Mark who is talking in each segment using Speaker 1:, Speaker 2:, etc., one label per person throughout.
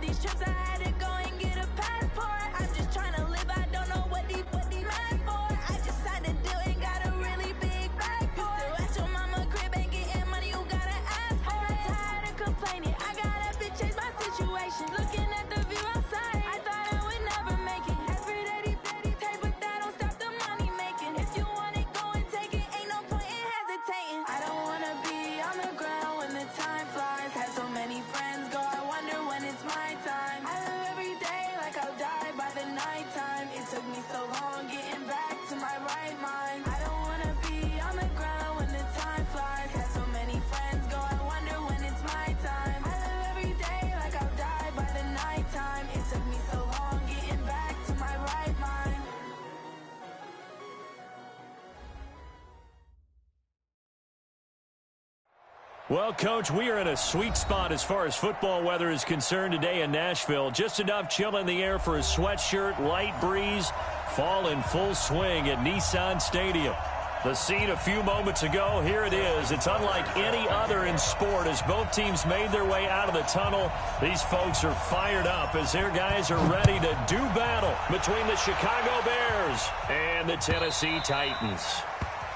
Speaker 1: these trips, I had to go and get a passport. I'm just trying to live, I don't know what these mad for. I just signed a deal and got a really big bag for it. Still at your mama crib, ain't getting money, you gotta ask for it. I'm tired of complaining, I gotta change my situation. Looking at the view outside, I thought I would never make it. Every day they take, but that don't stop the money making. If you want it, go and take it, ain't no point in hesitating. I don't wanna be on the ground when the time flies. Had so many friends go, I wonder when it's my time. I live every day like I'll die by the nighttime. It took me so long getting back to my right mind. I don't wanna be on the ground when the time flies. Had so many friends go, I wonder when it's my time. I live every day like I'll die by the nighttime. It took me so long getting back to my right mind.
Speaker 2: Well, Coach, we are in a sweet spot as far as football weather is concerned today in Nashville. Just enough chill in the air for a sweatshirt, light breeze, fall in full swing at Nissan Stadium. The scene a few moments ago, here it is. It's unlike any other in sport as both teams made their way out of the tunnel. These folks are fired up as their guys are ready to do battle between the Chicago Bears and the Tennessee Titans.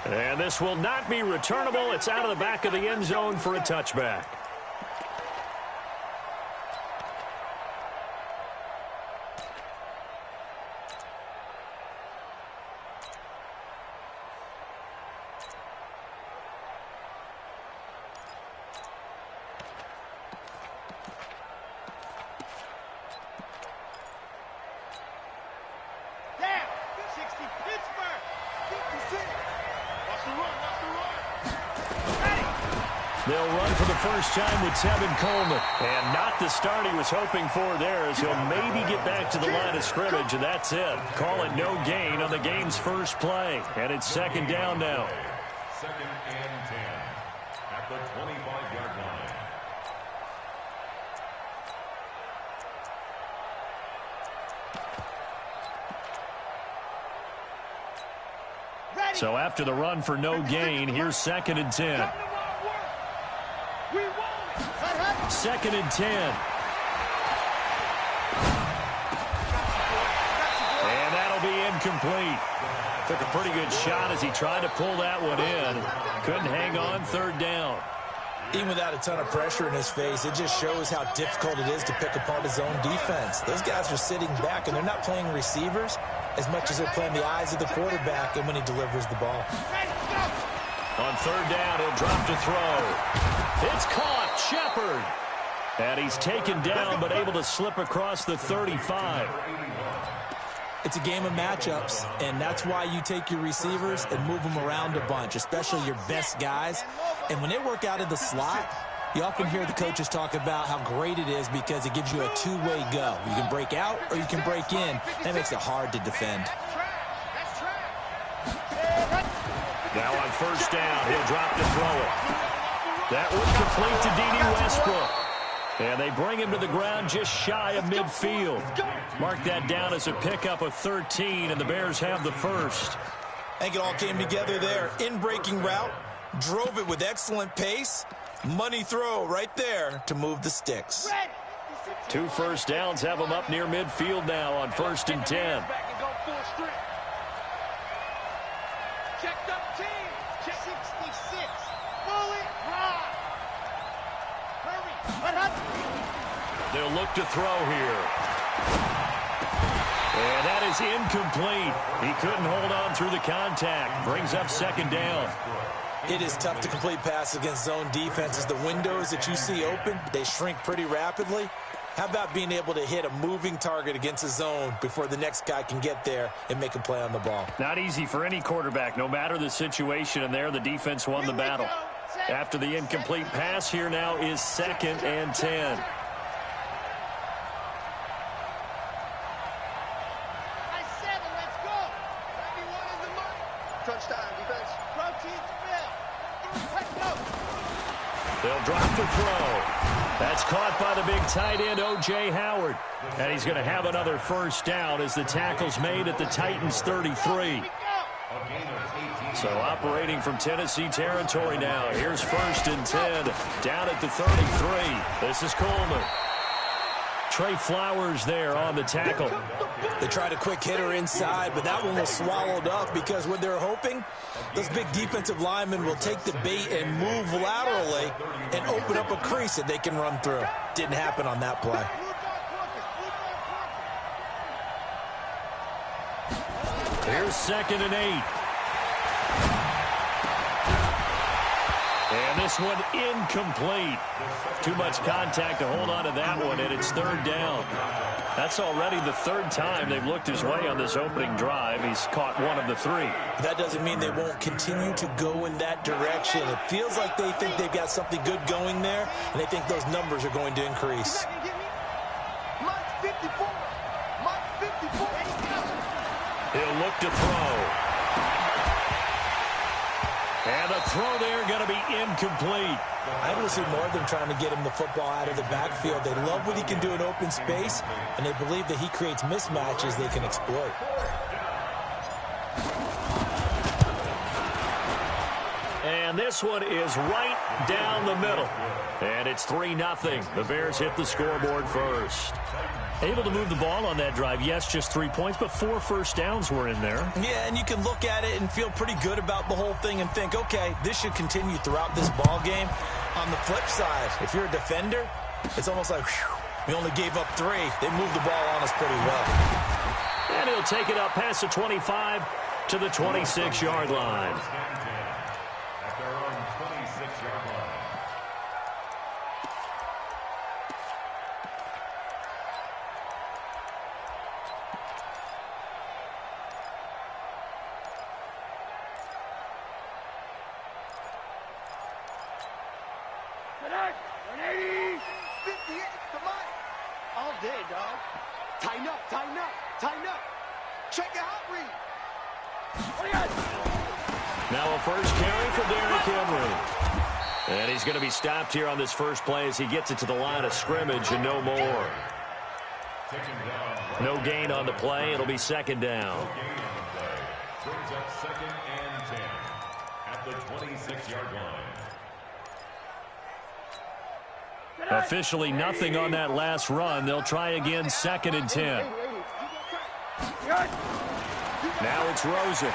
Speaker 2: And this will not be returnable. It's out of the back of the end zone for a touchback. They'll run for the first time with Tevin Coleman. And not the start he was hoping for there, as he'll maybe get back to the line of scrimmage, and that's it. Call it no gain on the game's first play. And it's second down now.
Speaker 3: Second and 10 at the 25-yard line.
Speaker 2: So after the run for no gain, here's second and 10. Second and 10. And that'll be incomplete. Took a pretty good shot as he tried to pull that one in. Couldn't hang on, third down.
Speaker 4: Even without a ton of pressure in his face, it just shows how difficult it is to pick apart his own defense. Those guys are sitting back, and they're not playing receivers as much as they're playing the eyes of the quarterback and when he delivers the ball.
Speaker 2: On third down, he'll drop to throw. It's caught, Shepard. And he's taken down, but able to slip across the 35.
Speaker 4: It's a game of matchups, and that's why you take your receivers and move them around a bunch, especially your best guys. And when they work out of the slot, you often hear the coaches talk about how great it is because it gives you a two-way go. You can break out or you can break in. That makes it hard to defend.
Speaker 2: Now on first down, he'll drop to throw it. That would complete to D.D. Westbrook. And they bring him to the ground just shy of midfield. Mark that down as a pickup of 13, and the Bears have the first.
Speaker 4: I think it all came together there. In-breaking route, drove it with excellent pace. Money throw right there to move the sticks.
Speaker 2: 2 first downs have them up near midfield now on first and 10. They'll look to throw here. And that is incomplete. He couldn't hold on through the contact. Brings up second down.
Speaker 4: It is tough to complete passes against zone defenses. The windows that you see open, they shrink pretty rapidly. How about being able to hit a moving target against a zone before the next guy can get there and make a play on the ball?
Speaker 2: Not easy for any quarterback, no matter the situation, and there the defense won the battle. After the incomplete pass, here now is second and 10. They'll drop the throw. That's caught by the big tight end, O.J. Howard. And he's going to have another first down as the tackle's made at the Titans' 33. So operating from Tennessee territory now. Here's first and 10 down at the 33. This is Coleman. Trey Flowers there on the tackle.
Speaker 4: They tried a quick hitter inside, but that one was swallowed up because what they're hoping, those big defensive linemen will take the bait and move laterally and open up a crease that they can run through. Didn't happen on that play.
Speaker 2: Here's 2nd and 8. And this one incomplete. Too much contact to hold on to that one, and it's 3rd down. That's already the 3rd time they've looked his way on this opening drive. He's caught one of the 3.
Speaker 4: That doesn't mean they won't continue to go in that direction. It feels like they think they've got something good going there, and they think those numbers are going to increase.
Speaker 2: He'll look to throw. And the throw there going to be incomplete.
Speaker 4: I want to see more of them trying to get him the football out of the backfield. They love what he can do in open space, and they believe that he creates mismatches they can exploit.
Speaker 2: And this one is right down the middle. And it's 3-0. The Bears hit the scoreboard first. Able to move the ball on that drive. Yes, just 3 points, but 4 first downs were in there.
Speaker 4: Yeah, and you can look at it and feel pretty good about the whole thing and think, okay, this should continue throughout this ball game. On the flip side, if you're a defender, it's almost like, whew, we only gave up 3. They moved the ball on us pretty well.
Speaker 2: And he'll take it up past the 25 to the 26-yard line.
Speaker 3: At their own 26-yard line.
Speaker 2: Now a first carry for Derrick Henry. And he's going to be stopped here on this first play as he gets it to the line of scrimmage and no more. No gain on the play. It'll be 2nd down.
Speaker 3: Brings up 2nd and 10 at the 26-yard line.
Speaker 2: Officially nothing on that last run. They'll try again, 2nd and 10. Now it's Rosen.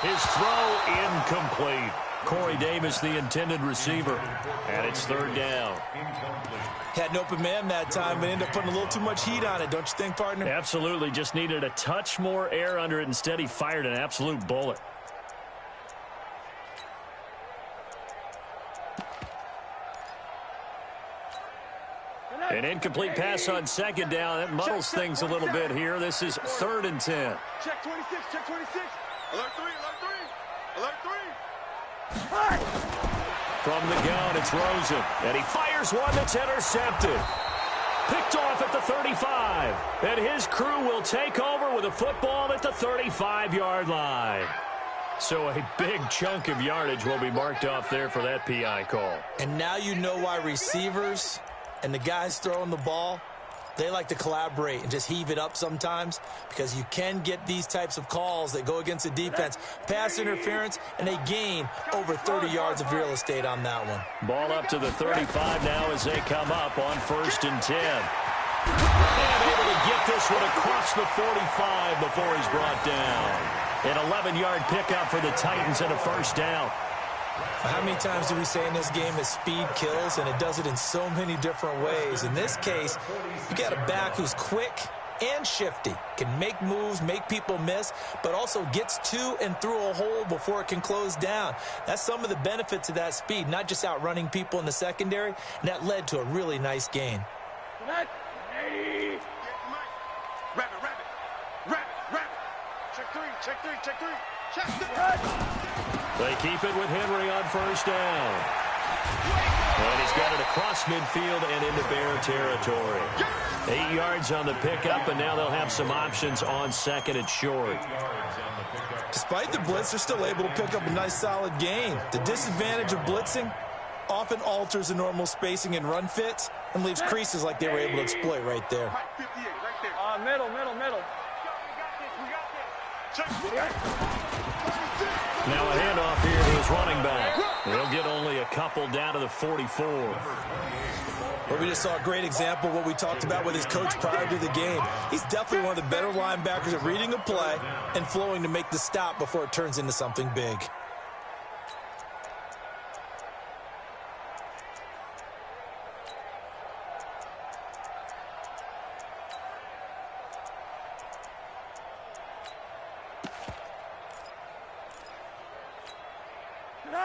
Speaker 2: His throw incomplete. Corey Davis, the intended receiver. And it's 3rd down.
Speaker 4: Had an open man that time, but ended up putting a little too much heat on it, don't you think, partner?
Speaker 2: Absolutely. Just needed a touch more air under it. Instead, he fired an absolute bullet. An incomplete pass on 2nd down. That muddles things a little bit here. This is 3rd and 10.
Speaker 5: Check 26, check 26. Alert 3, alert 3, alert 3.
Speaker 2: From the gun, it's Rosen. And he fires one that's intercepted. Picked off at the 35. And his crew will take over with a football at the 35-yard line. So a big chunk of yardage will be marked off there for that PI call.
Speaker 4: And now you know why receivers and the guys throwing the ball, they like to collaborate and just heave it up sometimes because you can get these types of calls that go against the defense. Pass interference, and they gain over 30 yards of real estate on that one.
Speaker 2: Ball up to the 35 now as they come up on 1st and 10. And able to get this one across the 45 before he's brought down. An 11-yard pickup for the Titans and a 1st down.
Speaker 4: How many times do we say in this game that speed kills, and it does it in so many different ways? In this case, you got a back who's quick and shifty, can make moves, make people miss, but also gets to and through a hole before it can close down. That's some of the benefits of that speed, not just outrunning people in the secondary, and that led to a really nice gain.
Speaker 2: They keep it with Henry on 1st down. And he's got it across midfield and into Bear territory. 8 yards on the pickup, and now they'll have some options on 2nd and short.
Speaker 4: Despite the blitz, they're still able to pick up a nice solid gain. The disadvantage of blitzing often alters the normal spacing and run fits and leaves creases like they were able to exploit right there.
Speaker 5: Middle.
Speaker 2: Now a handoff here to his running back. He'll get only a couple down to the 44.
Speaker 4: Well, we just saw a great example of what we talked about with his coach prior to the game. He's definitely one of the better linebackers at reading a play and flowing to make the stop before it turns into something big.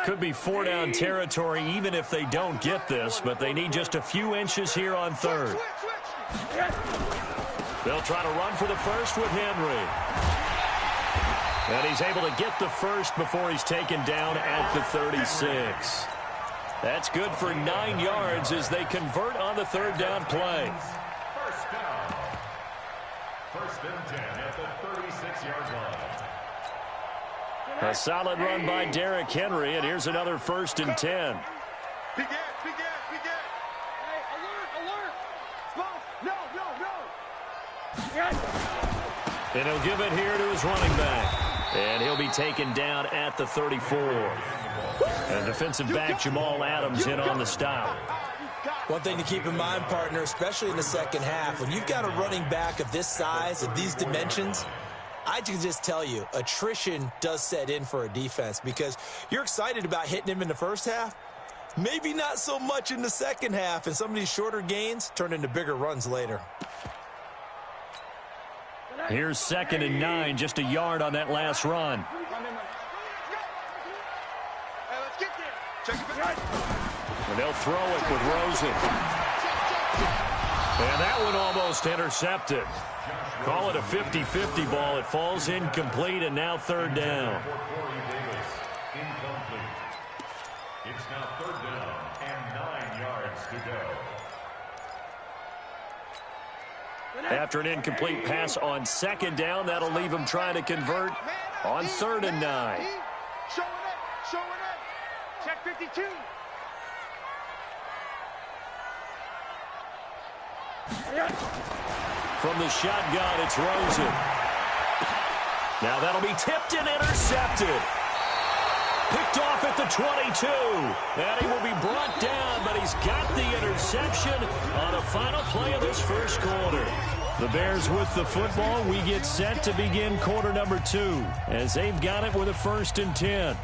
Speaker 2: Could be 4-down territory even if they don't get this, but they need just a few inches here on third. They'll try to run for the first with Henry. And he's able to get the first before he's taken down at the 36. That's good for 9 yards as they convert on the third down play.
Speaker 3: First down. First and 10 at the 36-yard line.
Speaker 2: A solid run by Derrick Henry, and here's another first and 10.
Speaker 5: Begin. Hey, alert. No.
Speaker 2: And he'll give it here to his running back. And he'll be taken down at the 34. And defensive back Jamal Adams in on the stop.
Speaker 4: One thing to keep in mind, partner, especially in the second half, when you've got a running back of this size, of these dimensions, I can just tell you, attrition does set in for a defense because you're excited about hitting him in the first half. Maybe not so much in the second half, and some of these shorter gains turn into bigger runs later.
Speaker 2: Here's 2nd and 9, just a yard on that last run.
Speaker 5: Hey, let's get there. Check it.
Speaker 2: And they'll throw it with Rosen. And that one almost intercepted. Call it a 50-50 ball. It falls incomplete, and now third down.
Speaker 3: Incomplete. It's now third down and 9 yards to go.
Speaker 2: After an incomplete pass on second down, that'll leave him trying to convert on 3rd and 9.
Speaker 5: Showing up. Check 52.
Speaker 2: From the shotgun, it's Rosen. Now that'll be tipped and intercepted. Picked off at the 22. And he will be brought down, but he's got the interception on the final play of this first quarter. The Bears with the football. We get set to begin quarter number 2 as they've got it with a 1st and 10.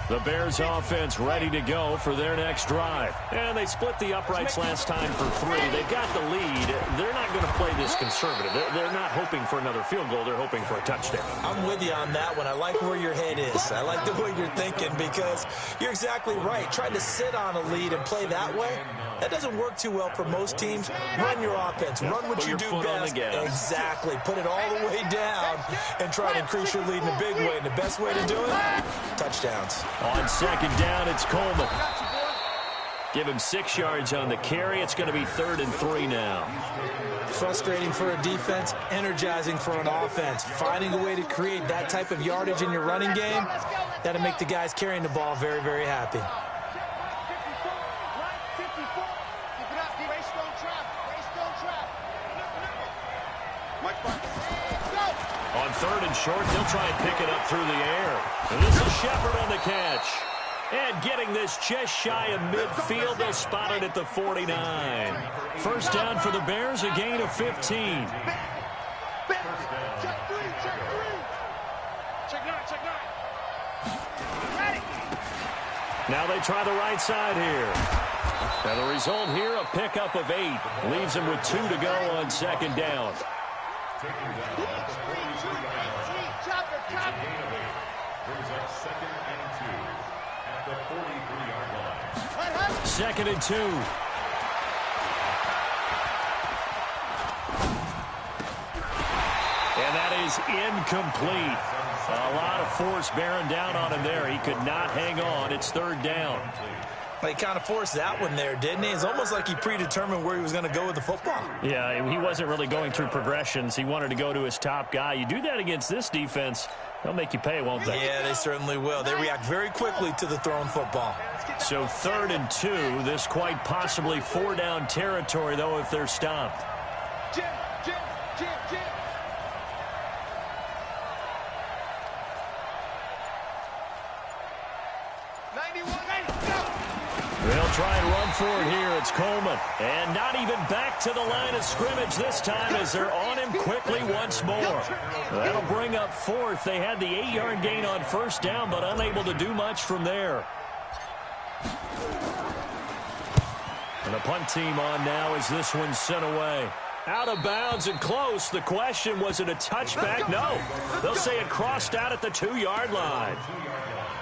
Speaker 2: The Bears offense ready to go for their next drive. And they split the uprights last time for 3. They've got the lead. They're not going to play this conservative. They're not hoping for another field goal. They're hoping for a touchdown.
Speaker 4: I'm with you on that one. I like where your head is. I like the way you're thinking because you're exactly right. Trying to sit on a lead and play that way, that doesn't work too well for most teams. Run your offense. Run what you do best. Exactly. Put it all the way down and try to increase your lead in a big way. And the best way to do it, touchdowns.
Speaker 2: On second down, it's Coleman. Give him 6 yards on the carry. It's going to be 3rd and 3 now.
Speaker 4: Frustrating for a defense, energizing for an offense. Finding a way to create that type of yardage in your running game, that'll make the guys carrying the ball very, very happy.
Speaker 2: On 3rd and short, they'll try and pick it up through the air. And this is Shepard on the catch. And getting this just shy of midfield, they'll spot it at the 49. First down for the Bears, a gain of 15. Now they try the right side here. And the result here, a pickup of 8. Leaves them with 2 to go on second down.
Speaker 3: Taken down at the 43-yard line. It's a gain of 8. Brings up 2nd and 2 at the 43-yard line.
Speaker 2: 2nd and 2. And that is incomplete. A lot of force bearing down on him there. He could not hang on. It's 3rd down.
Speaker 4: He kind of forced that one there, didn't he? It's almost like he predetermined where he was going to go with the football.
Speaker 2: Yeah, he wasn't really going through progressions. He wanted to go to his top guy. You do that against this defense, they'll make you pay, won't they?
Speaker 4: Yeah, they certainly will. They react very quickly to the thrown football.
Speaker 2: So 3rd and 2. This quite possibly 4-down territory, though, if they're stopped. They'll try and run for it here. It's Coleman. And not even back to the line of scrimmage this time as they're on him quickly once more. That'll bring up fourth. They had the 8-yard gain on first down, but unable to do much from there. And the punt team on now as this one's sent away. Out of bounds and close. The question, was it a touchback? No. They'll say it crossed out at the 2-yard line.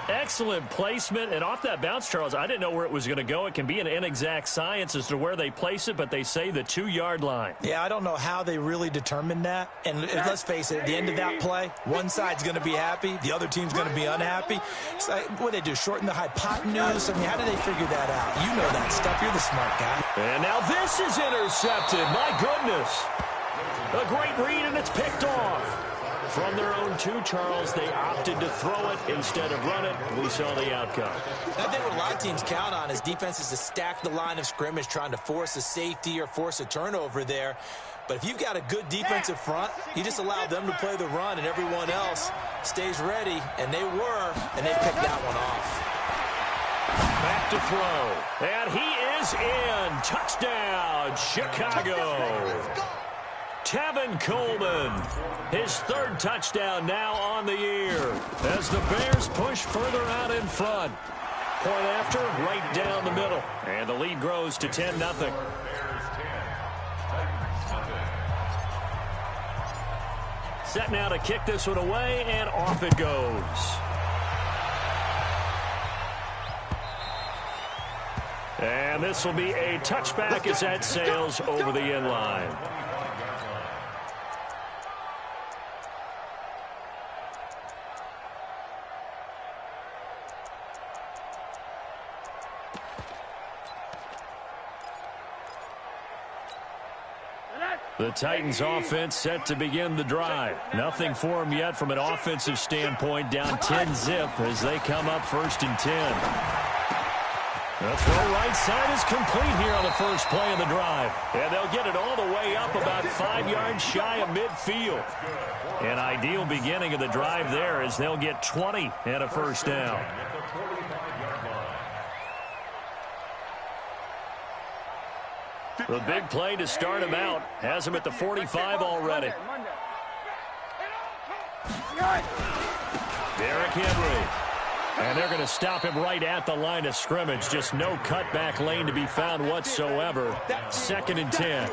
Speaker 2: Excellent placement, and off that bounce, Charles, I didn't know where it was going to go. It can be an inexact science as to where they place it, but they say the 2-yard line.
Speaker 4: Yeah, I don't know how they really determined that. And let's face it, at the end of that play, one side's going to be happy, the other team's going to be unhappy. It's like, what do they do, shorten the hypotenuse? I mean, how do they figure that out? You know that stuff. You're the smart guy.
Speaker 2: And now this is intercepted. My goodness. A great read, and it's picked off. From their own 2, Charles, they opted to throw it instead of run it. We saw the outcome.
Speaker 4: I think what a lot of teams count on is defenses to stack the line of scrimmage, trying to force a safety or force a turnover there. But if you've got a good defensive front, you just allow them to play the run, and everyone else stays ready, and they were, and they picked that one off.
Speaker 2: Back to throw, and he is in. Touchdown, Chicago. Tevin Coleman, his 3rd touchdown now on the year as the Bears push further out in front. Point after, right down the middle. And the lead grows to 10-0. Set now to kick this one away, and off it goes. And this will be a touchback as that sails over the end line. The Titans offense set to begin the drive. Nothing for them yet from an offensive standpoint, down 10-zip as they come up 1st and 10. The throw right side is complete here on the first play of the drive. And they'll get it all the way up about 5 yards shy of midfield. An ideal beginning of the drive there as they'll get 20 and a first down. The big play to start him out has him at the 45 already. Derrick Henry. And they're going to stop him right at the line of scrimmage. Just no cutback lane to be found whatsoever. 2nd and 10.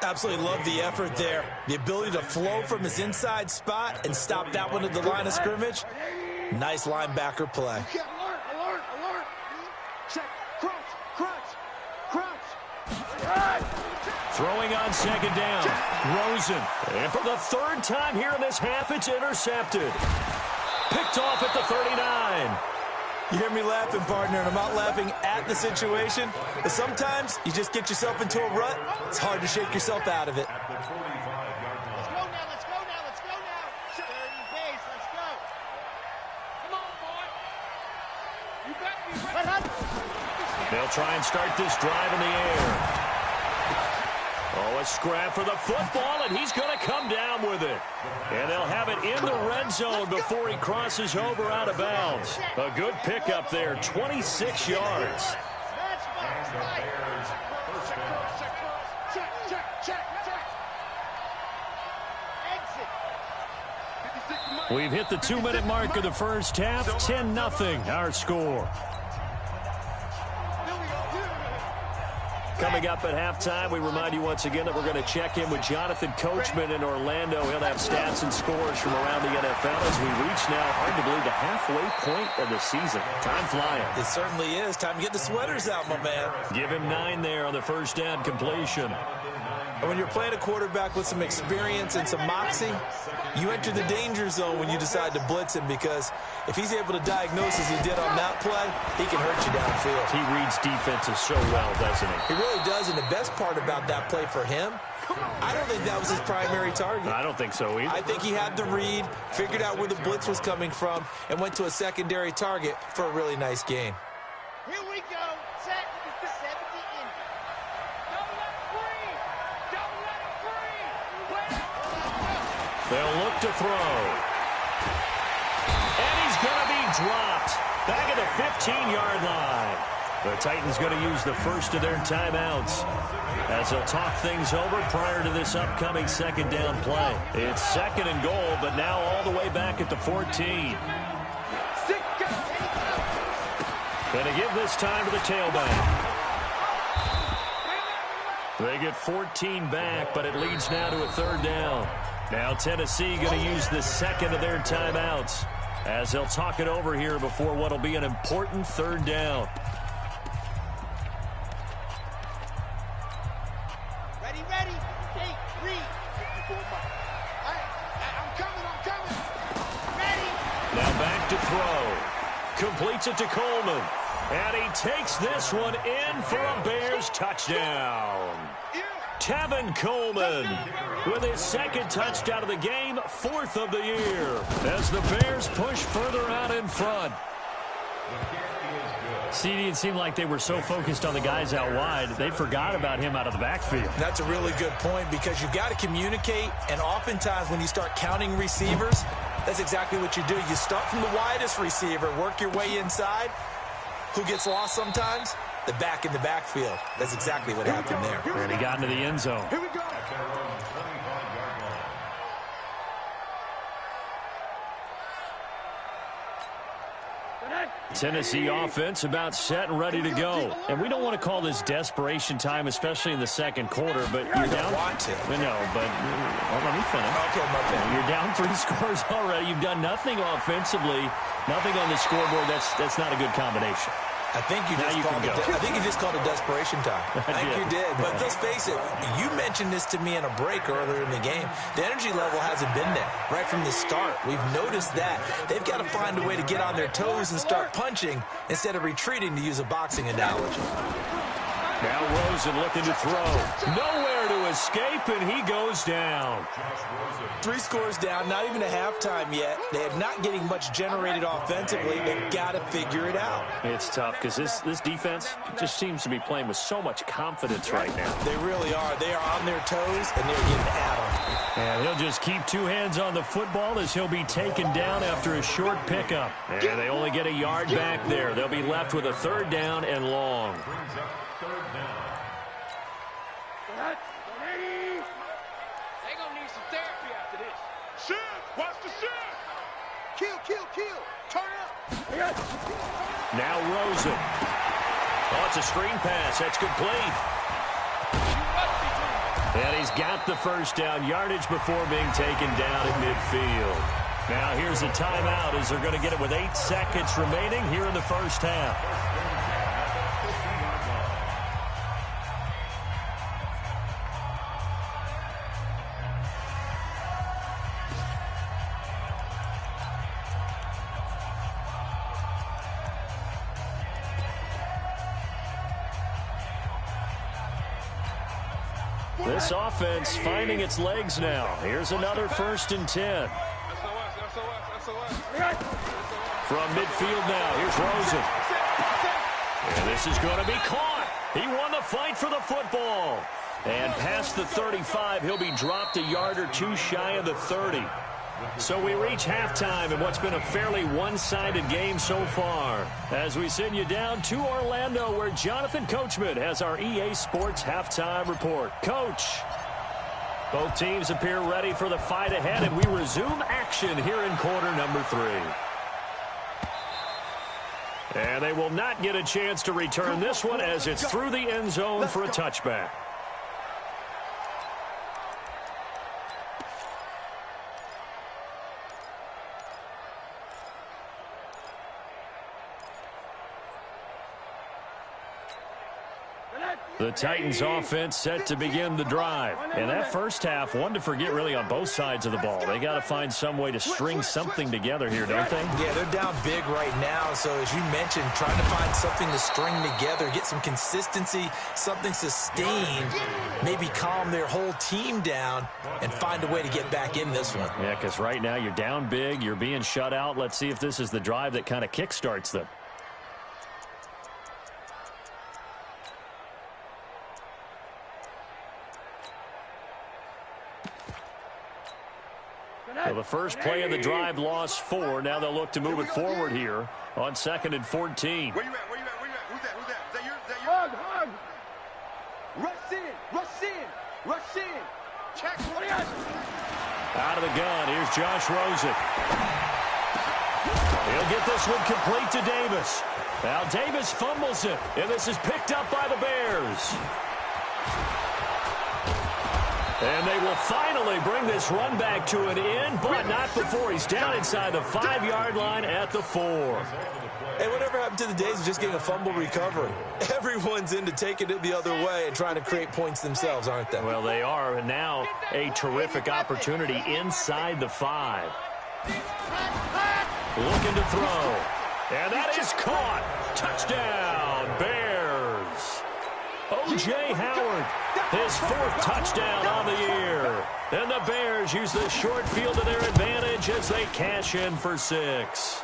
Speaker 4: Absolutely love the effort there. The ability to flow from his inside spot and stop that one at the line of scrimmage. Nice linebacker play.
Speaker 5: Alert, alert. Check, crunch.
Speaker 2: Throwing on 2nd down. Rosen. And for the 3rd time here in this half, it's intercepted. Picked off at the 39.
Speaker 4: You hear me laughing, partner, and I'm not laughing at the situation. But sometimes you just get yourself into a rut. It's hard to shake yourself out of it.
Speaker 5: Let's go now. Steady pace, let's go. Come on, boy. You better be ready.
Speaker 2: They'll try and start this drive in the air. Oh, a scrap for the football, and he's going to come down with it. And they'll have it in the red zone before he crosses over out of bounds. A good pickup there, 26 yards. We've hit the 2-minute mark of the first half, 10-0, our score. Coming up at halftime, we remind you once again that we're going to check in with Jonathan Coachman in Orlando. He'll have stats and scores from around the NFL as we reach now, hard to believe, the halfway point of the season. Time flying.
Speaker 4: It certainly is. Time to get the sweaters out, my man.
Speaker 2: Give him 9 there on the first down completion.
Speaker 4: And when you're playing a quarterback with some experience and some moxie, you enter the danger zone when you decide to blitz him, because if he's able to diagnose as he did on that play, he can hurt you downfield.
Speaker 2: He reads defenses so well, doesn't he?
Speaker 4: He really does, and the best part about that play for him, I don't think that was his primary target.
Speaker 2: I don't think so either.
Speaker 4: I think he had the read, figured out where the blitz was coming from, and went to a secondary target for a really nice gain.
Speaker 5: Here we go. Set 70 in. Don't let it free. Don't let it free.
Speaker 2: They'll look to throw. And he's going to be dropped. back at the 15-yard line. The Titans going to use the first of their timeouts as they'll talk things over prior to this upcoming second down play. It's second and goal, but now all the way back at the 14. Going to give this time to the tailback. They get 14 back, but it leads now to a third down. Now Tennessee going to use the second of their timeouts as they'll talk it over here before what will be an important third down.
Speaker 5: Ready. Hey, read. I'm coming. Ready. Now
Speaker 2: back to throw. Completes it to Coleman. And he takes this one in for a Bears touchdown. Tevin Coleman with his second touchdown of the game, fourth of the year, as the Bears push further out in front. CD, it seemed like they were so focused on the guys out wide, they forgot about him out of the backfield.
Speaker 4: That's a really good point because you've got to communicate, and oftentimes when you start counting receivers, that's exactly what you do. You start from the widest receiver, work your way inside. Who gets lost sometimes? The back in the backfield. That's exactly what happened there.
Speaker 2: And he got into the end zone.
Speaker 3: Here we go.
Speaker 2: Tennessee offense about set and ready to go. And we don't want to call this desperation time, especially in the second quarter, but you're down.
Speaker 4: Want to.
Speaker 2: No, but let me finish.
Speaker 4: Okay, my bad.
Speaker 2: You're down 3 scores already. You've done nothing offensively, nothing on the scoreboard. That's not a good combination.
Speaker 4: I think you just called it desperation time. I think you did. But let's face it, you mentioned this to me in a break earlier in the game. The energy level hasn't been there right from the start. We've noticed that. They've got to find a way to get on their toes and start punching instead of retreating, to use a boxing analogy.
Speaker 2: Now Rosen looking to throw. Nowhere to escape, and he goes down.
Speaker 4: 3 scores down, not even a halftime yet. They are not getting much generated offensively. They've got to figure it out.
Speaker 2: It's tough because this defense just seems to be playing with so much confidence right now.
Speaker 4: They really are. They are on their toes, and they're getting at them.
Speaker 2: And he'll just keep 2 hands on the football as he'll be taken down after a short pickup. And they only get a yard back there. They'll be left with a third down and long.
Speaker 5: They gonna need some therapy after this. Shift! Watch the shift! Kill! Turn up!
Speaker 2: Now Rosen. Oh, it's a screen pass. That's complete. And he's got the first down, yardage before being taken down at midfield. Now here's a timeout as they're going to get it with 8 seconds remaining here in the first half. This offense finding its legs now. Here's another 1st and 10. From midfield now, here's Rosen. And this is going to be caught. He won the fight for the football. And past the 35, he'll be dropped a yard or 2 shy of the 30. So we reach halftime in what's been a fairly one-sided game so far. As we send you down to Orlando, where Jonathan Coachman has our EA Sports halftime report. Coach, both teams appear ready for the fight ahead, and we resume action here in quarter number 3. And they will not get a chance to return this one as it's through the end zone for a touchback. The Titans offense set to begin the drive. And that first half, one to forget really on both sides of the ball. They got to find some way to string something together here, don't they?
Speaker 4: Yeah, they're down big right now. So as you mentioned, trying to find something to string together, get some consistency, something sustained, maybe calm their whole team down and find a way to get back in this one.
Speaker 2: Yeah, because right now you're down big, you're being shut out. Let's see if this is the drive that kind of kickstarts them. Well, the first play of the drive lost 4. Now they'll look to move it forward here on 2nd and 14.
Speaker 5: Where you at? Where you at? Where you at? Who's that? Who's that? Is that yours? Is that yours? Hug. Rush in. Rush in. Rush in. Check.
Speaker 2: Out of the gun, here's Josh Rosen. He'll get this one complete to Davis. Now Davis fumbles it, and this is picked up by the Bears. And they will finally bring this run back to an end, but not before he's down inside the 5-yard line at the 4.
Speaker 4: Hey, whatever happened to the days of just getting a fumble recovery? Everyone's into taking it the other way and trying to create points themselves, aren't they?
Speaker 2: Well, they are, and now a terrific opportunity inside the 5. Looking to throw. And that is caught. Touchdown, Bears. O.J. Howard, his 4th touchdown on the year. And the Bears use the short field to their advantage as they cash in for 6.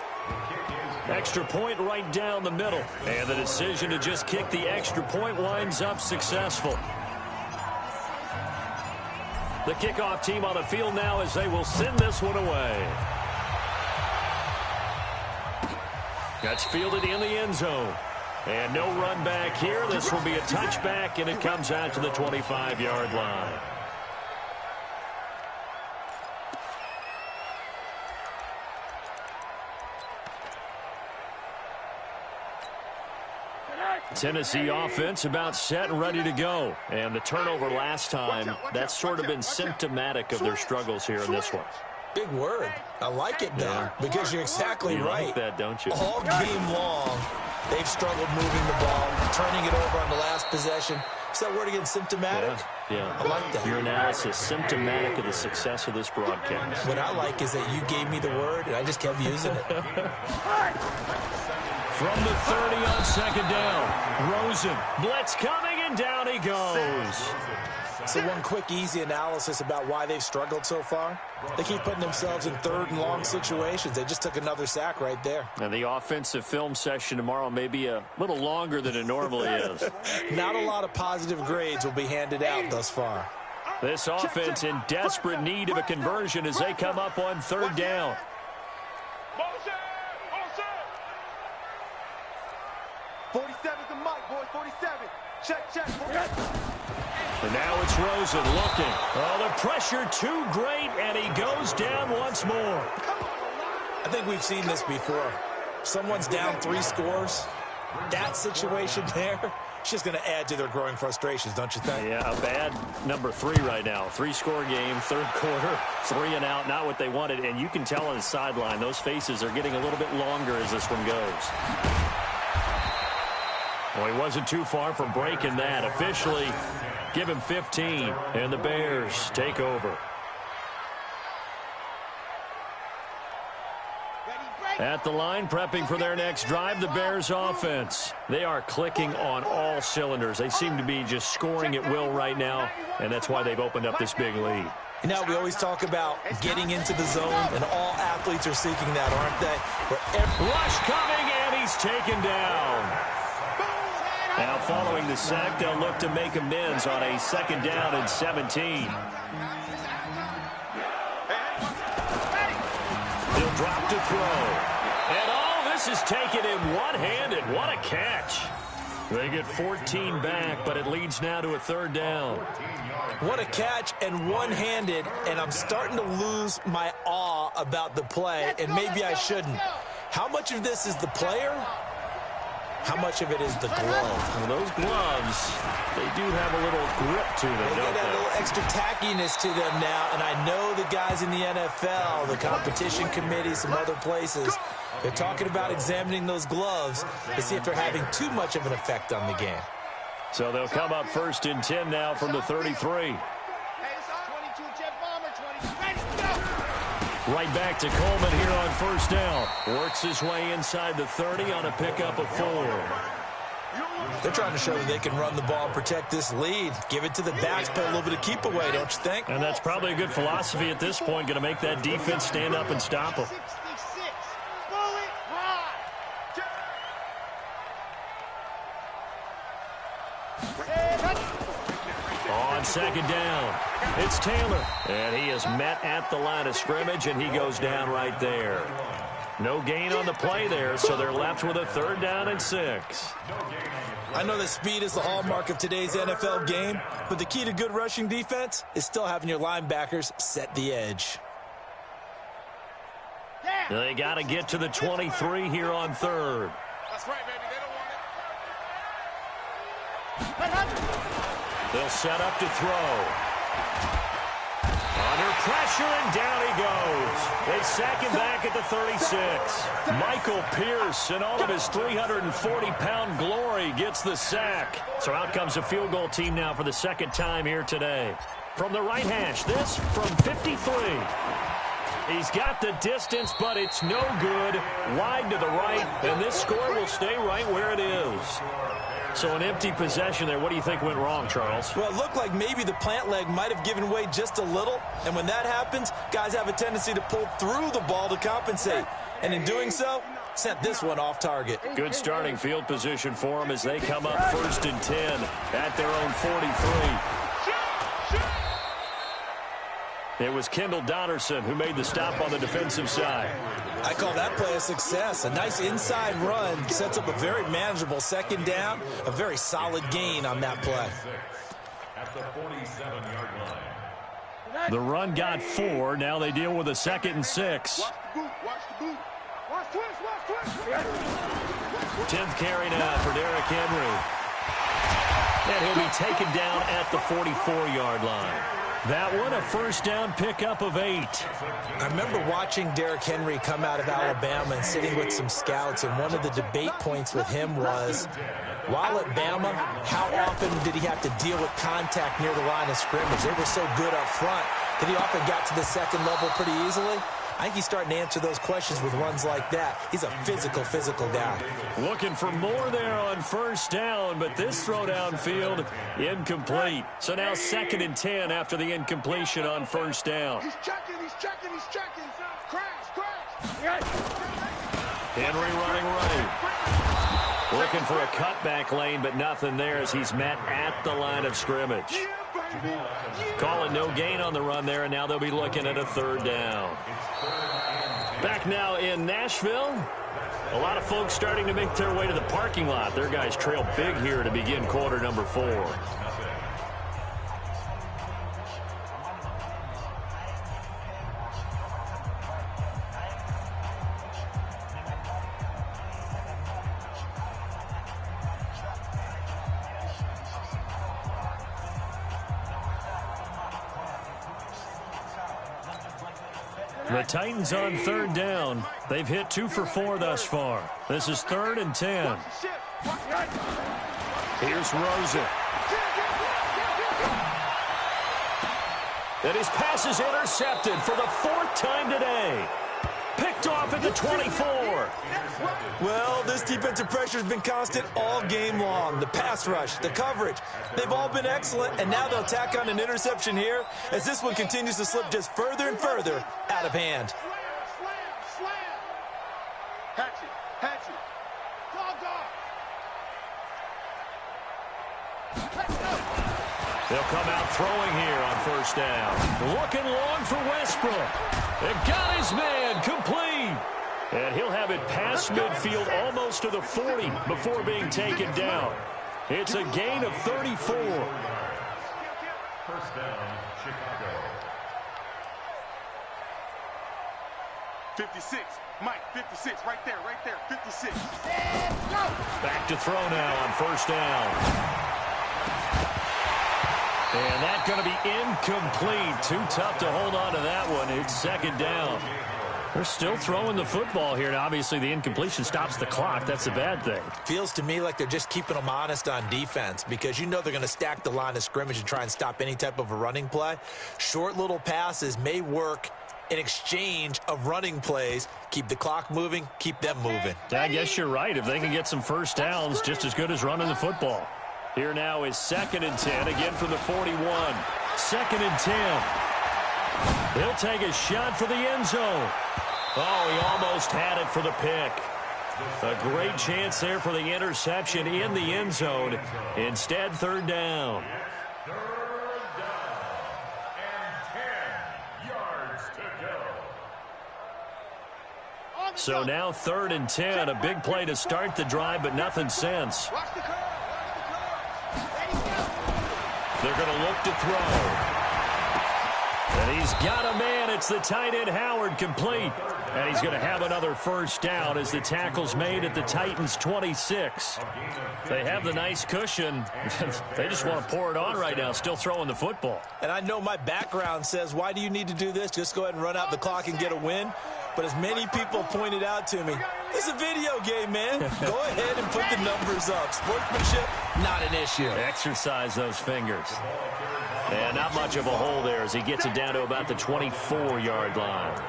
Speaker 2: Extra point right down the middle. And the decision to just kick the extra point winds up successful. The kickoff team on the field now as they will send this one away. That's fielded in the end zone. And no run back here. This will be a touchback, and it comes out to the 25-yard line. Tennessee offense about set and ready to go. And the turnover last time, that's sort of been symptomatic of their struggles here in this one.
Speaker 4: Big word. I like it, though, because you're exactly right.
Speaker 2: You like that, don't you?
Speaker 4: All game long, they've struggled moving the ball, turning it over on the last possession. Is that word again, symptomatic?
Speaker 2: Yeah.
Speaker 4: I like that.
Speaker 2: Your analysis, symptomatic of the success of this broadcast.
Speaker 4: What I like is that you gave me the word, and I just kept using it.
Speaker 2: From the 30 on 2nd down, Rosen. Blitz coming, and down he goes.
Speaker 4: So one quick, easy analysis about why they've struggled so far. They keep putting themselves in 3rd and long situations. They just took another sack right there.
Speaker 2: And the offensive film session tomorrow may be a little longer than it normally is.
Speaker 4: Not a lot of positive grades will be handed out thus far.
Speaker 2: This offense in desperate need of a conversion as they come up on 3rd down.
Speaker 5: 47's the mic, boys. 47. Check.
Speaker 2: And now it's Rosen looking. Oh, the pressure too great, and he goes down once more.
Speaker 4: I think we've seen this before. Someone's down 3 scores. That situation there, it's just going to add to their growing frustrations, don't you think?
Speaker 2: Yeah, a bad number 3 right now. 3-score game, 3rd quarter, 3 and out, not what they wanted. And you can tell on the sideline, those faces are getting a little bit longer as this one goes. Well, he wasn't too far from breaking that. Officially, give him 15, and the Bears take over. At the line, prepping for their next drive, the Bears offense. They are clicking on all cylinders. They seem to be just scoring at will right now, and that's why they've opened up this big lead.
Speaker 4: You know, we always talk about getting into the zone, and all athletes are seeking that, aren't they?
Speaker 2: Rush coming, and he's taken down. Now, following the sack, they'll look to make amends on a 2nd down and 17. He'll drop to throw. And all this is taken in one-handed. What a catch. They get 14 back, but it leads now to a 3rd down.
Speaker 4: What a catch, and one-handed, and I'm starting to lose my awe about the play, and maybe I shouldn't. How much of this is the player? How much of it is the glove?
Speaker 2: Well, those gloves, they do have a little grip to them,
Speaker 4: They
Speaker 2: don't
Speaker 4: get a
Speaker 2: they?
Speaker 4: little extra tackiness to them now, and I know the guys in the NFL, the competition committee, some other places, they're talking about examining those gloves to see if they're having too much of an effect on the game.
Speaker 2: So they'll come up 1st and 10 now from the 33. Right back to Coleman here on 1st down. Works his way inside the 30 on a pickup of 4.
Speaker 4: They're trying to show that they can run the ball and protect this lead. Give it to the backs, put a little bit of keep away, don't you think?
Speaker 2: And that's probably a good philosophy at this point, going to make that defense stand up and stop them. On on second down. It's Taylor. And he is met at the line of scrimmage, and he goes down right there. No gain on the play there, so they're left with a 3rd down and 6.
Speaker 4: I know that speed is the hallmark of today's NFL game, but the key to good rushing defense is still having your linebackers set the edge.
Speaker 2: They got to get to the 23 here on 3rd.
Speaker 5: That's right, baby. They don't want it.
Speaker 2: They'll set up to throw. Under pressure, and down he goes. They sack him back at the 36. Michael Pierce, in all of his 340-pound glory, gets the sack. So out comes a field goal team now for the 2nd time here today. From the right hash, this from 53. He's got the distance, but it's no good. Wide to the right, and this score will stay right where it is. So an empty possession there. What do you think went wrong, Charles?
Speaker 4: Well, it looked like maybe the plant leg might have given way just a little. And when that happens, guys have a tendency to pull through the ball to compensate. And in doing so, sent this one off target.
Speaker 2: Good starting field position for them as they come up 1st and 10 at their own 43. It was Kendall Donnerson who made the stop on the defensive side.
Speaker 4: I call that play a success. A nice inside run sets up a very manageable 2nd down, a very solid gain on that play.
Speaker 3: At the 47-yard line.
Speaker 2: The run got 4. Now they deal with a 2nd and 6.
Speaker 5: Watch the boot. Watch the boot. Watch twist. Watch twist.
Speaker 2: 10th carry now for Derrick Henry. And he'll be taken down at the 44-yard line. That one, a 1st down pickup of 8.
Speaker 4: I remember watching Derrick Henry come out of Alabama and sitting with some scouts, and one of the debate points with him was, while at Bama, how often did he have to deal with contact near the line of scrimmage? They were so good up front that he often got to the 2nd level pretty easily. I think he's starting to answer those questions with runs like that. He's a physical guy.
Speaker 2: Looking for more there on 1st down, but this throw downfield incomplete. So now 2nd and 10 after the incompletion on 1st down.
Speaker 5: He's checking. Crash.
Speaker 2: Henry running right. Looking for a cutback lane, but nothing there as he's met at the line of scrimmage. Calling no gain on the run there, and now they'll be looking at a 3rd down. Back now in Nashville. A lot of folks starting to make their way to the parking lot. Their guys trail big here to begin quarter number 4. The Titans on 3rd down. They've hit 2 for 4 thus far. This is 3rd and 10. Here's Rosen. And his pass is intercepted for the 4th time today. Picked off at the 24.
Speaker 4: Well, this defensive pressure has been constant all game long. The pass rush, the coverage, they've all been excellent, and now they'll tack on an interception here as this one continues to slip just further and further out of hand.
Speaker 5: Slam. Hatchet.
Speaker 2: They'll come out throwing here on 1st down. Looking long for Westbrook. It got his man complete. And he'll have it past midfield almost to the 40 before being taken down. It's a gain of 34.
Speaker 3: 1st down, Chicago.
Speaker 5: 56. Mike, 56. Right there. 56.
Speaker 2: Back to throw now on 1st down. And that's going to be incomplete. Too tough to hold on to that one. It's 2nd down. They're still throwing the football here. And obviously, the incompletion stops the clock. That's a bad thing.
Speaker 4: Feels to me like they're just keeping them honest on defense because you know they're going to stack the line of scrimmage and try and stop any type of a running play. Short little passes may work in exchange of running plays. Keep the clock moving, keep them moving.
Speaker 2: I guess you're right. If they can get some 1st downs, just as good as running the football. Here now is 2nd and 10, again from the 41. 2nd and 10. He'll take a shot for the end zone. Oh, he almost had it for the pick. A great chance there for the interception in the end zone. Instead, 3rd down. So now 3rd and 10, a big play to start the drive, but nothing since.
Speaker 5: Watch the curve. Ready, go.
Speaker 2: They're going to look to throw. And he's got a man. It's the tight end Howard, complete. And he's going to have another first down as the tackle's made at the Titans' 26. They have the nice cushion. They just want to pour it on right now, still throwing the football.
Speaker 4: And I know my background says, why do you need to do this? Just go ahead and run out the clock and get a win. But as many people pointed out to me, it's a video game, man. Go ahead and put the numbers up. Sportsmanship, not an issue.
Speaker 2: Exercise those fingers. And not much of a hole there as he gets it down to about the 24-yard line.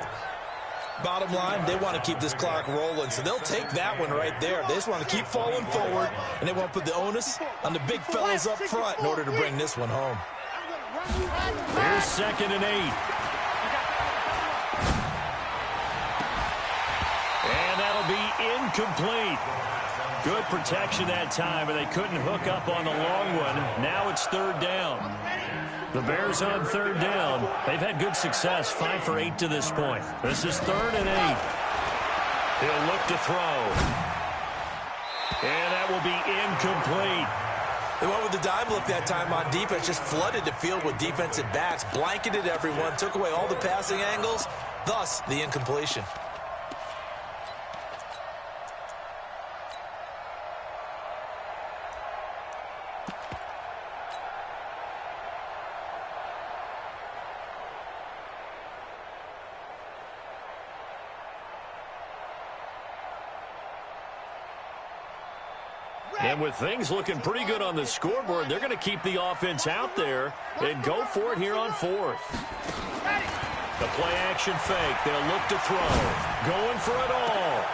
Speaker 4: Bottom line, they want to keep this clock rolling, so they'll take that one right there. They just want to keep falling forward, and they want to put the onus on the big fellas up front in order to bring this one home.
Speaker 2: Here's 2nd and 8. And that'll be incomplete. Good protection that time, and they couldn't hook up on the long one. Now it's 3rd down. The Bears on 3rd down. They've had good success, 5 for 8 to this point. This is 3rd and 8. He'll look to throw. And that will be incomplete.
Speaker 4: They went with the dive look that time on defense, just flooded the field with defensive backs, blanketed everyone, took away all the passing angles, thus the incompletion.
Speaker 2: And with things looking pretty good on the scoreboard, they're going to keep the offense out there and go for it here on 4th. The play-action fake. They'll look to throw. Going for it all.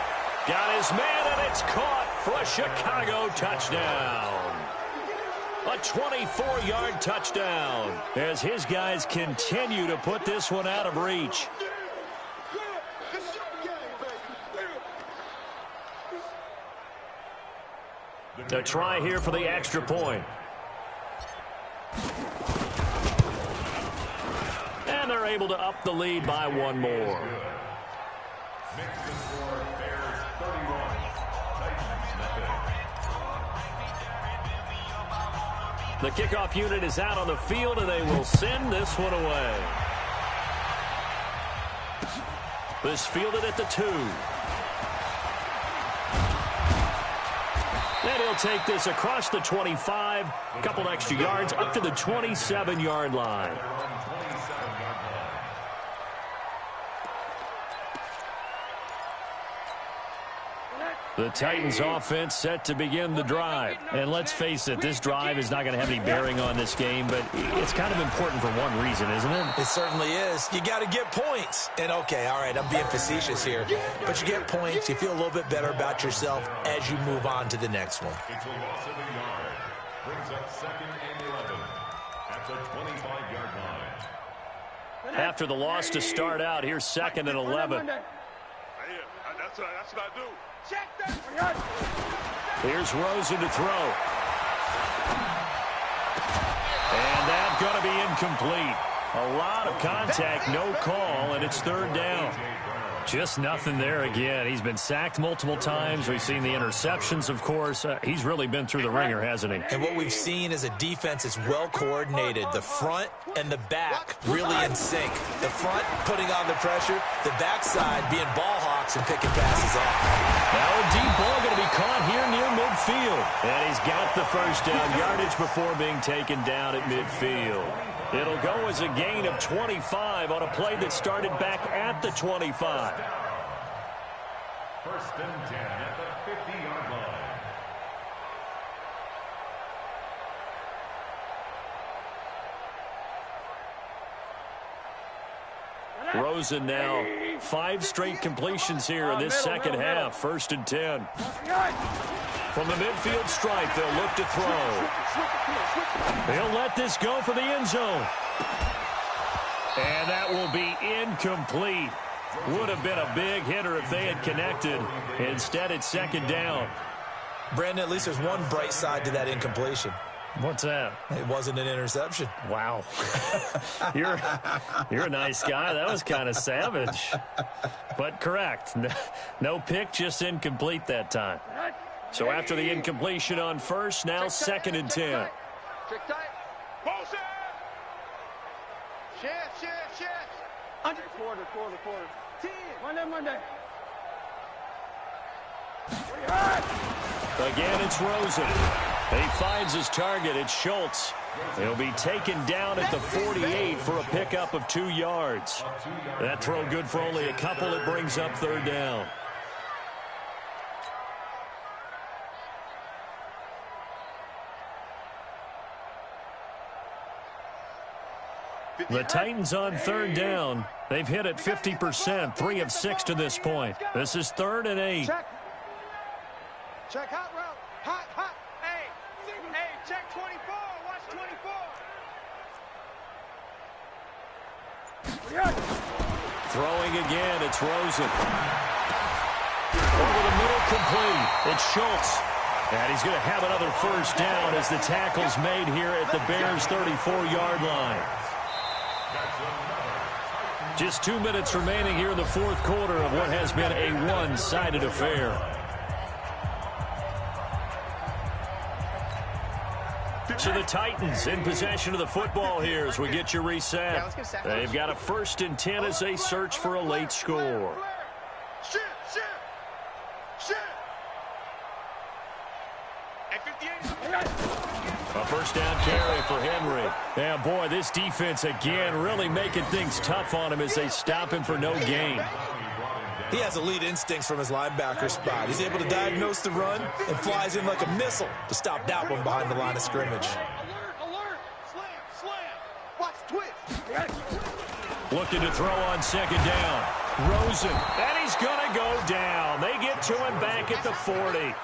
Speaker 2: Got his man, and it's caught for a Chicago touchdown. A 24-yard touchdown as his guys continue to put this one out of reach. A try here for the extra point. And they're able to up the lead by one more.
Speaker 3: Makes the score Bears 31, Titans nothing.
Speaker 2: The kickoff unit is out on the field, and they will send this one away. This fielded at the 2. And he'll take this across the 25, a couple extra yards, up to the 27-yard line. The Titans offense set to begin the drive. And let's face it, this drive is not going to have any bearing on this game, but it's kind of important for one reason, isn't it?
Speaker 4: It certainly is. You got to get points. And, okay, all right, I'm being facetious here. But you get points, you feel a little bit better about yourself as you move on to the next one.
Speaker 3: It's a loss of a yard. Brings up 2nd and 11 at the 25-yard line.
Speaker 2: After the loss to start out, here's 2nd and 11.
Speaker 6: That's what I do.
Speaker 2: Here's Rosen to throw. And that's going to be incomplete. A lot of contact, no call, and it's 3rd down. Just nothing there again. He's been sacked multiple times. We've seen the interceptions, of course. He's really been through the ringer, hasn't he?
Speaker 4: And what we've seen is a defense that's well coordinated. The front and the back really in sync. The front putting on the pressure, the backside being ball hawks and picking passes off.
Speaker 2: Now a deep ball going to be caught here near midfield. And he's got the first down yardage before being taken down at midfield. It'll go as a gain of 25 on a play that started back at the 25.
Speaker 3: 1st and 10 at the 50-yard line.
Speaker 2: Rosen now 5 straight completions here in this second half. 1st and 10. From the midfield stripe, they'll look to throw. They'll let this go for the end zone. And that will be incomplete. Would have been a big hitter if they had connected. Instead, it's 2nd down.
Speaker 4: Brandon, at least there's one bright side to that incompletion.
Speaker 2: What's that?
Speaker 4: It wasn't an interception.
Speaker 2: Wow. You're a nice guy. That was kind of savage. But correct. No pick, just incomplete that time. So after the incompletion on first, now 2nd and 10.
Speaker 5: Check tight.
Speaker 6: Motion!
Speaker 5: Shift. Under. Quarter. 10. Monday.
Speaker 2: Again, it's Rosen. He finds his target. It's Schultz. He'll be taken down at the 48 for a pickup of 2 yards. That throw good for only a couple. It brings up 3rd down. The Titans on 3rd down. They've hit it 50%, 3 of 6 to this point. This is 3rd and 8.
Speaker 5: Check hot route. Hot. Hey, check 24. Watch 24.
Speaker 2: Throwing again, it's Rosen. Over the middle, complete. It's Schultz. And he's going to have another 1st down as the tackle's made here at the Bears' 34-yard line. Just 2 minutes remaining here in the 4th quarter of what has been a one-sided affair. So the Titans in possession of the football here as we get you reset. They've got a 1st and 10 as they search for a late score.
Speaker 5: Shit. At 58.
Speaker 2: A 1st down carry for Henry. Yeah, boy, this defense again really making things tough on him as they stop him for no gain.
Speaker 4: He has elite instincts from his linebacker spot. He's able to diagnose the run and flies in like a missile to stop that one behind the line of scrimmage.
Speaker 5: Alert. Slam. Watch twist.
Speaker 2: Looking to throw on 2nd down. Rosen, and he's going to go down. They get to him back at the 40.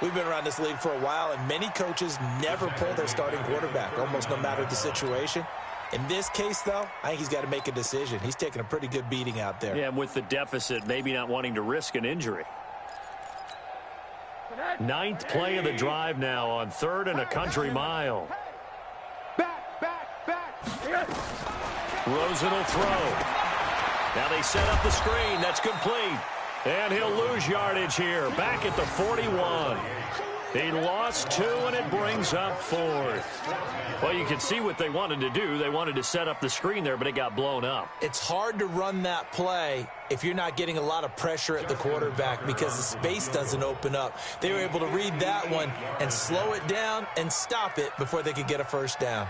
Speaker 4: We've been around this league for a while, and many coaches never pull their starting quarterback, almost no matter the situation. In this case, though, I think he's got to make a decision. He's taking a pretty good beating out there.
Speaker 2: Yeah, with the deficit, maybe not wanting to risk an injury. 9th play of the drive now on 3rd and a country mile.
Speaker 5: Back.
Speaker 2: Rosen will throw. Now they set up the screen. That's complete. And he'll lose yardage here. Back at the 41. He lost 2, and it brings up 4th. Well, you can see what they wanted to do. They wanted to set up the screen there, but it got blown up.
Speaker 4: It's hard to run that play if you're not getting a lot of pressure at the quarterback because the space doesn't open up. They were able to read that one and slow it down and stop it before they could get a 1st down.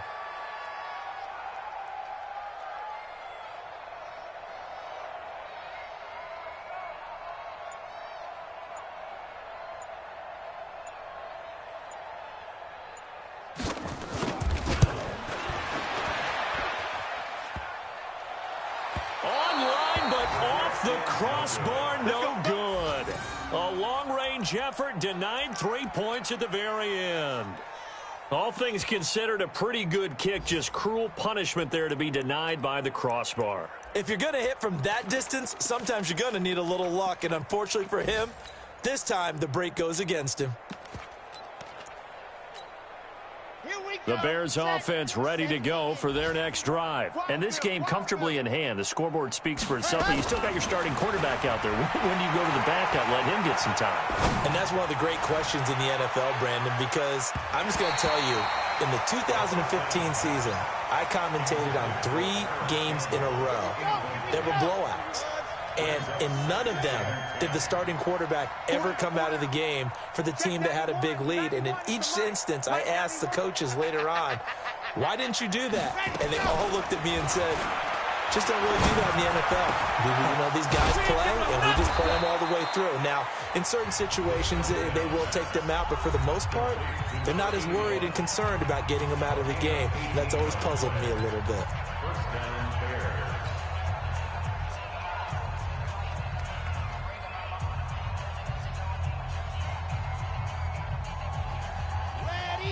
Speaker 2: Crossbar, no good. A long-range effort denied 3 points at the very end. All things considered, a pretty good kick, just cruel punishment there to be denied by the crossbar.
Speaker 4: If you're going to hit from that distance, sometimes you're going to need a little luck, and unfortunately for him, this time the break goes against him.
Speaker 2: The Bears offense ready to go for their next drive. And this game comfortably in hand. The scoreboard speaks for itself, but you still got your starting quarterback out there. When do you go to the backup, let him get some time?
Speaker 4: And that's one of the great questions in the NFL, Brandon, because I'm just going to tell you, in the 2015 season, I commentated on 3 games in a row. There were blowouts. And in none of them did the starting quarterback ever come out of the game for the team that had a big lead. And in each instance, I asked the coaches later on, why didn't you do that? And they all looked at me and said, just don't really do that in the NFL. You know, these guys play, and we just play them all the way through. Now, in certain situations, they will take them out, but for the most part, they're not as worried and concerned about getting them out of the game. And that's always puzzled me a little bit.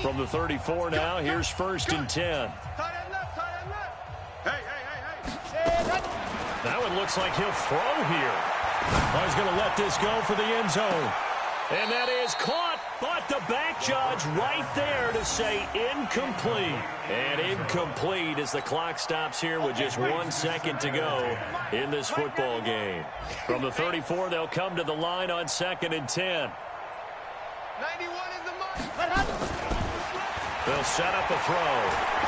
Speaker 2: From the 34 now, here's 1st and 10.
Speaker 5: Tight end left. Hey.
Speaker 2: That one looks like he'll throw here. Oh, he's going to let this go for the end zone. And that is caught, but the back judge right there to say incomplete. And incomplete as the clock stops here with just 1 second to go in this football game. From the 34, they'll come to the line on 2nd and 10.
Speaker 5: 91 is the mark.
Speaker 2: They'll set up a throw.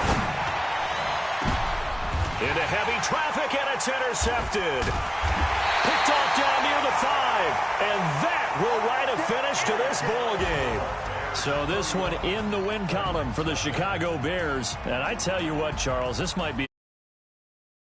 Speaker 2: Into heavy traffic, and it's intercepted. Picked off down near the 5. And that will write a finish to this ball game. So this one in the win column for the Chicago Bears. And I tell you what, Charles, this might be